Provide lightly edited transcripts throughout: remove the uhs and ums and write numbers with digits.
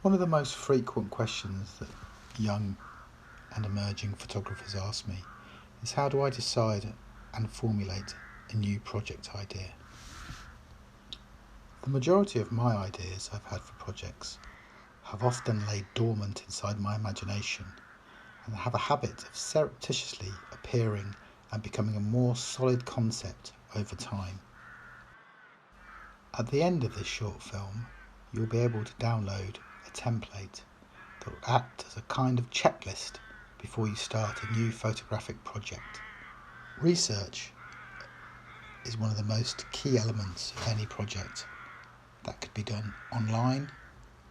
One of the most frequent questions that young and emerging photographers ask me is, how do I decide and formulate a new project idea? The majority of my ideas I've had for projects have often laid dormant inside my imagination and have a habit of surreptitiously appearing and becoming a more solid concept over time. At the end of this short film, you'll be able to download a template that will act as a kind of checklist before you start a new photographic project. Research is one of the most key elements of any project. That could be done online,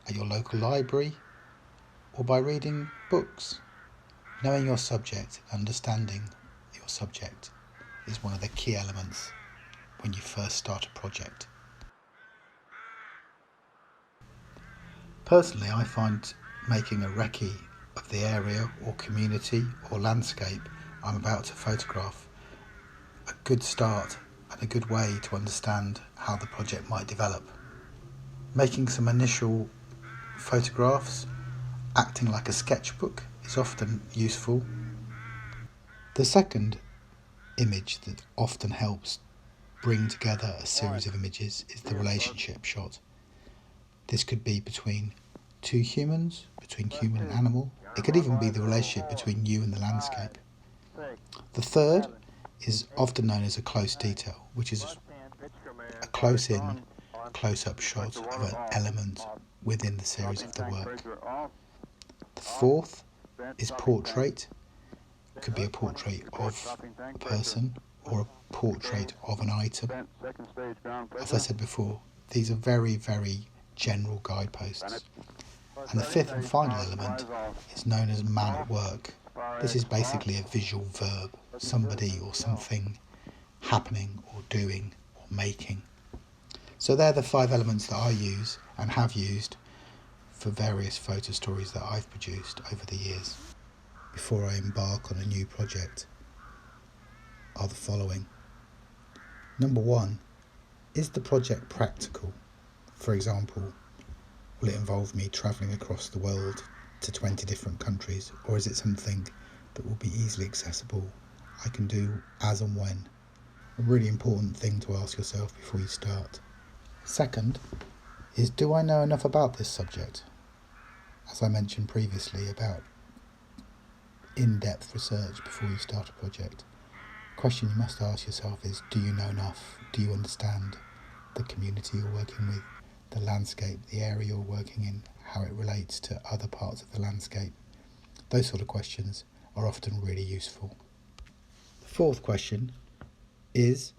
at your local library, or by reading books. Knowing your subject and understanding your subject is one of the key elements when you first start a project. Personally, I find making a recce of the area or community or landscape I'm about to photograph a good start and a good way to understand how the project might develop. Making some initial photographs, acting like a sketchbook, is often useful. The second image that often helps bring together a series of images is the relationship shot. This could be between two humans, between human and animal. It could even be the relationship between you and the landscape. The third is often known as a close detail, which is a close-in, close-up shot of an element within the series of the work. The fourth is portrait. It could be a portrait of a person or a portrait of an item. As I said before, these are very, very general guideposts. And the fifth and final element is known as man at work. This is basically a visual verb, somebody or something happening or doing or making. So they're the 5 elements that I use and have used for various photo stories that I've produced over the years before I embark on a new project are the following. Number 1, is the project practical? For example, will it involve me travelling across the world to 20 different countries, or is it something that will be easily accessible, I can do as and when? A really important thing to ask yourself before you start. Second is, do I know enough about this subject? As I mentioned previously about in-depth research before you start a project, the question you must ask yourself is, do you know enough? Do you understand the community you're working with, the landscape, the area you're working in, how it relates to other parts of the landscape? Those sort of questions are often really useful. The fourth question is,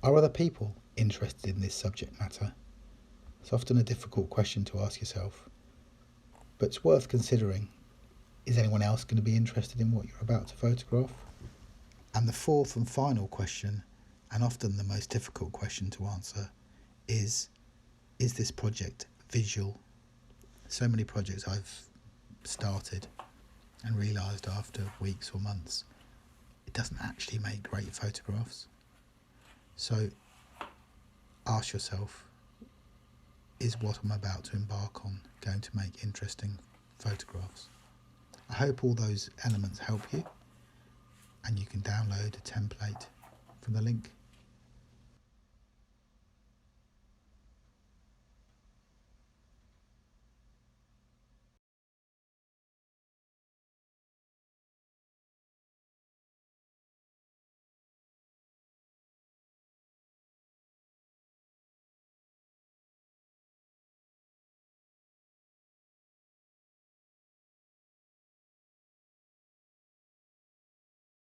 are other people interested in this subject matter? It's often a difficult question to ask yourself, but it's worth considering. Is anyone else going to be interested in what you're about to photograph? And the fourth and final question, and often the most difficult question to answer, is this project visual? So many projects I've started and realised after weeks or months, it doesn't actually make great photographs. So ask yourself, is what I'm about to embark on going to make interesting photographs? I hope all those elements help you, and you can download a template from the link